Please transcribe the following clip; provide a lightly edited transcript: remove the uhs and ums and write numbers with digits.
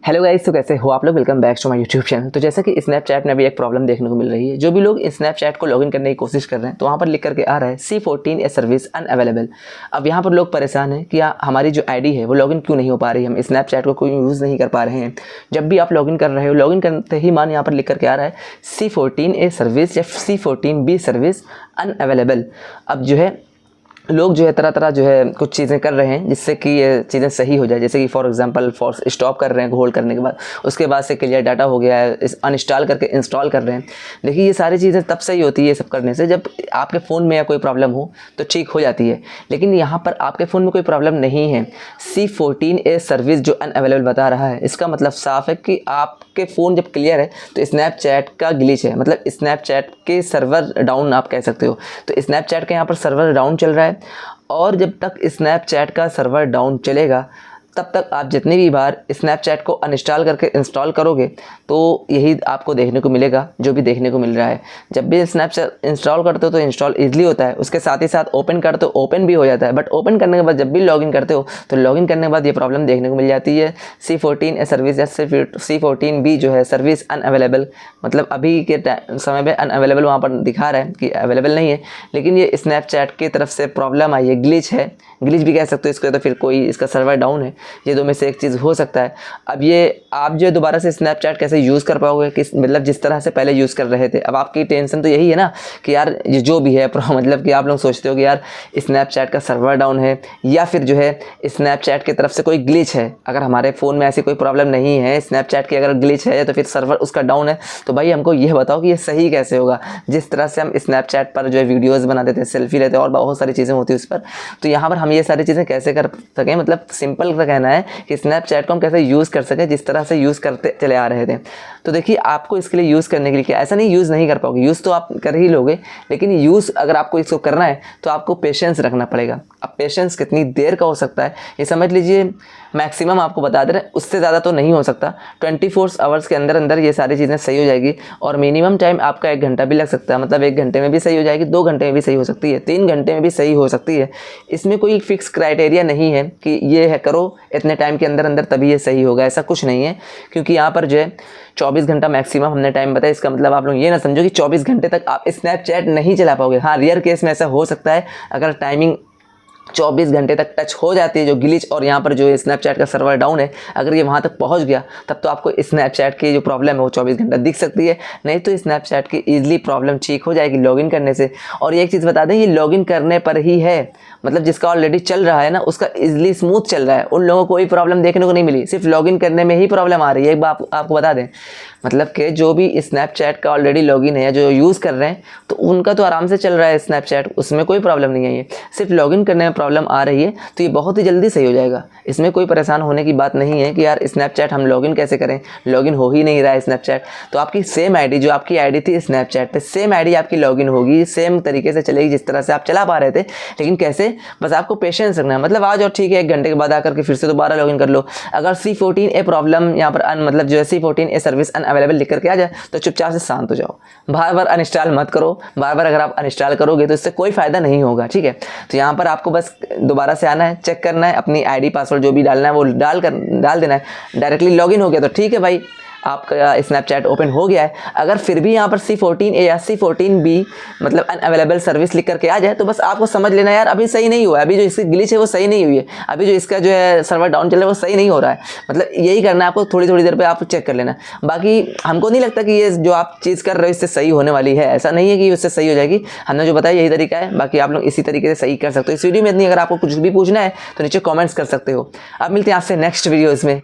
Hello guys, तो कैसे हो आप लोग। Welcome back to my YouTube channel. तो जैसा कि स्नैपचैट में अभी एक प्रॉब्लम देखने को मिल रही है। जो भी लोग स्नैपचैट को लॉगिन करने की कोशिश कर रहे हैं तो वहाँ पर लिख करके आ रहा है C14 ए सर्विस अनअवेलेबल। अब यहाँ पर लोग परेशान हैं कि हमारी जो आईडी है वो लॉगिन क्यों नहीं हो पा रही है, हम स्नैपचैट को कोई यूज़ नहीं कर पा रहे हैं। जब भी आप लॉगिन कर रहे हो, लॉगिन करते ही मान यहाँ पर लिख करके आ रहा है C14 ए सर्विस या C14B सर्विस अनअवेलेबल। अब जो है लोग जो है तरह तरह जो है कुछ चीज़ें कर रहे हैं जिससे कि ये चीज़ें सही हो जाए। जैसे कि फॉर एग्जांपल फोर्स स्टॉप कर रहे हैं होल्ड करने के बाद, उसके बाद से क्लियर डाटा हो गया है, इस अनइंस्टॉल करके इंस्टॉल कर रहे हैं। देखिए ये सारी चीज़ें तब सही होती है ये सब करने से जब आपके फ़ोन में या कोई प्रॉब्लम हो तो ठीक हो जाती है। लेकिन यहाँ पर आपके फ़ोन में कोई प्रॉब्लम नहीं है। C14 ए सर्विस जो अनअवेलेबल बता रहा है, इसका मतलब साफ है कि आपके फ़ोन जब क्लियर है तो स्नैपचैट का ग्लिच है, मतलब स्नैपचैट के सर्वर डाउन आप कह सकते हो। तो स्नैपचैट का यहाँ पर सर्वर डाउन चल रहा है और जब तक स्नैपचैट का सर्वर डाउन चलेगा तब तक आप जितनी भी बार स्नैपचैट को अनइंस्टॉल करके इंस्टॉल करोगे तो यही आपको देखने को मिलेगा जो भी देखने को मिल रहा है। जब भी स्नैपचैट इंस्टॉल करते हो तो इंस्टॉल ईजिली होता है, उसके साथ ही साथ ओपन करते हो ओपन भी हो जाता है। बट ओपन करने के बाद जब भी लॉगिन करते हो तो लॉगिन करने के बाद ये प्रॉब्लम देखने को मिल जाती है C14 सर्विस या C14B जो है सर्विस अनअवेलेबल। मतलब अभी के समय में अनअवेलेबल वहाँ पर दिखा रहा है कि अवेलेबल नहीं है, लेकिन ये स्नैपचैट की तरफ से प्रॉब्लम आई है, ग्लिच है, ग्लिच भी कह सकते हो इसको, तो फिर कोई इसका सर्वर डाउन है, ये दो में से एक चीज़ हो सकता है। अब ये आप जो दोबारा से स्नैपचैट कैसे यूज़ कर पाओगे, किस मतलब जिस तरह से पहले यूज़ कर रहे थे। अब आपकी टेंशन तो यही है ना कि यार ये जो भी है मतलब कि आप लोग सोचते हो कि यार स्नैपचैट का सर्वर डाउन है या फिर जो है स्नैपचैट की तरफ से कोई ग्लिच है। अगर हमारे फ़ोन में ऐसी कोई प्रॉब्लम नहीं है, स्नैपचैट की अगर ग्लिच है तो फिर सर्वर उसका डाउन है, तो भाई हमको ये बताओ कि ये सही कैसे होगा। जिस तरह से हम स्नैपचैट पर जो है वीडियोज़ बनाते थे, सेल्फी लेते और बहुत सारी चीज़ें होती है उस पर, तो यहाँ पर हम ये सारी चीज़ें कैसे कर सकें, मतलब सिंपल सा कहना है कि स्नैपचैट को हम कैसे यूज़ कर सकें जिस तरह से यूज़ करते चले आ रहे थे। तो देखिए आपको इसके लिए यूज़ करने के लिए क्या, ऐसा नहीं यूज़ नहीं कर पाओगे, यूज़ तो आप कर ही लोगे, लेकिन यूज़ अगर आपको इसको करना है तो आपको पेशेंस रखना पड़ेगा। अब पेशेंस कितनी देर का हो सकता है ये समझ लीजिए, मैक्सिमम आपको बता दे रहे हैं, उससे ज़्यादा तो नहीं हो सकता। 24 आवर्स के अंदर अंदर ये सारी चीज़ें सही हो जाएगी और मिनिमम टाइम आपका 1 घंटा भी लग सकता है। मतलब 1 घंटे में भी सही हो जाएगी, 2 घंटे में भी सही हो सकती है, 3 घंटे में भी सही हो सकती है। इसमें कोई फिक्स क्राइटेरिया नहीं है कि ये है करो इतने टाइम के अंदर अंदर तभी ये सही होगा, ऐसा कुछ नहीं है। क्योंकि यहाँ पर जो है 24 घंटा मैक्सिमम हमने टाइम बताया। इसका मतलब आप लोग ये ना समझो कि 24 घंटे तक आप स्नैपचैट नहीं चला पाओगे। हाँ, रेयर केस में ऐसा हो सकता है अगर टाइमिंग 24 घंटे तक टच हो जाती है जो ग्लिच और यहाँ पर जो स्नैपचैट का सर्वर डाउन है, अगर ये वहाँ तक पहुँच गया तब तो आपको स्नैपचैट की जो प्रॉब्लम है वो 24 घंटा दिख सकती है। नहीं तो स्नैपचैट की ईजिली प्रॉब्लम ठीक हो जाएगी लॉगिन करने से। और ये एक चीज़ बता दें, ये लॉगिन करने पर ही है, मतलब जिसका ऑलरेडी चल रहा है ना उसका ईजिली स्मूथ चल रहा है, उन लोगों को कोई प्रॉब्लम देखने को नहीं मिली, सिर्फ लॉगिन करने में ही प्रॉब्लम आ रही है। एक बात आपको बता दें, मतलब कि जो भी स्नैपचैट का ऑलरेडी लॉगिन है जो यूज़ कर रहे हैं तो उनका तो आराम से चल रहा है स्नैपचैट, उसमें कोई प्रॉब्लम नहीं है। ये सिर्फ लॉगिन करने में प्रॉब्लम आ रही है तो ये बहुत ही जल्दी सही हो जाएगा। इसमें कोई परेशान होने की बात नहीं है कि यार स्नैपचैट हम लॉगिन कैसे करें, लॉगिन हो ही नहीं रहा है स्नैपचैट। तो आपकी सेम आईडी जो आपकी आईडी थी स्नैपचैट पे, सेम आईडी आपकी लॉगिन होगी, सेम तरीके से चलेगी जिस तरह से आप चला पा रहे थे। लेकिन कैसे, बस आपको पेशेंस रखना है। मतलब आज और ठीक है 1 घंटे के बाद आकर के फिर से दोबारा लॉगिन कर लो। अगर C14 ए प्रॉब्लम यहाँ पर मतलब जो है C14 ए सर्विस अनअवेलेबल लिख करके आ जाए तो चुपचाप से शांत हो जाओ, बार बार अनइंस्टॉल मत करो। बार बार अगर आप अनइंस्टॉल करोगे तो इससे कोई फ़ायदा नहीं होगा, ठीक है। तो यहाँ पर आपको बस दोबारा से आना है, चेक करना है, अपनी आईडी पासवर्ड जो भी डालना है वो डाल देना है। डायरेक्टली लॉगिन हो गया तो ठीक है भाई, आपका स्नैपचैट ओपन हो गया है। अगर फिर भी यहाँ पर C14 ए या C14B मतलब अनअवेलेबल सर्विस लिख करके आ जाए तो बस आपको समझ लेना यार अभी सही नहीं हुआ है, अभी जो इसकी ग्लिच है वो सही नहीं हुई है, अभी जो इसका जो है सर्वर डाउन चल रहा है वो सही नहीं हो रहा है। मतलब यही करना है आपको, थोड़ी थोड़ी देर पे आप चेक कर लेना। बाकी हमको नहीं लगता कि ये जो आप चीज़ कर रहे हो इससे सही होने वाली है, ऐसा नहीं है कि उससे सही हो जाएगी। हमने जो बताया यही तरीका है, बाकी आप लोग इसी तरीके से सही कर सकते हो। इस वीडियो में इतनी, अगर आपको कुछ भी पूछना है तो नीचे कॉमेंट्स कर सकते हो। अब मिलते हैं आपसे नेक्स्ट वीडियोज़ में।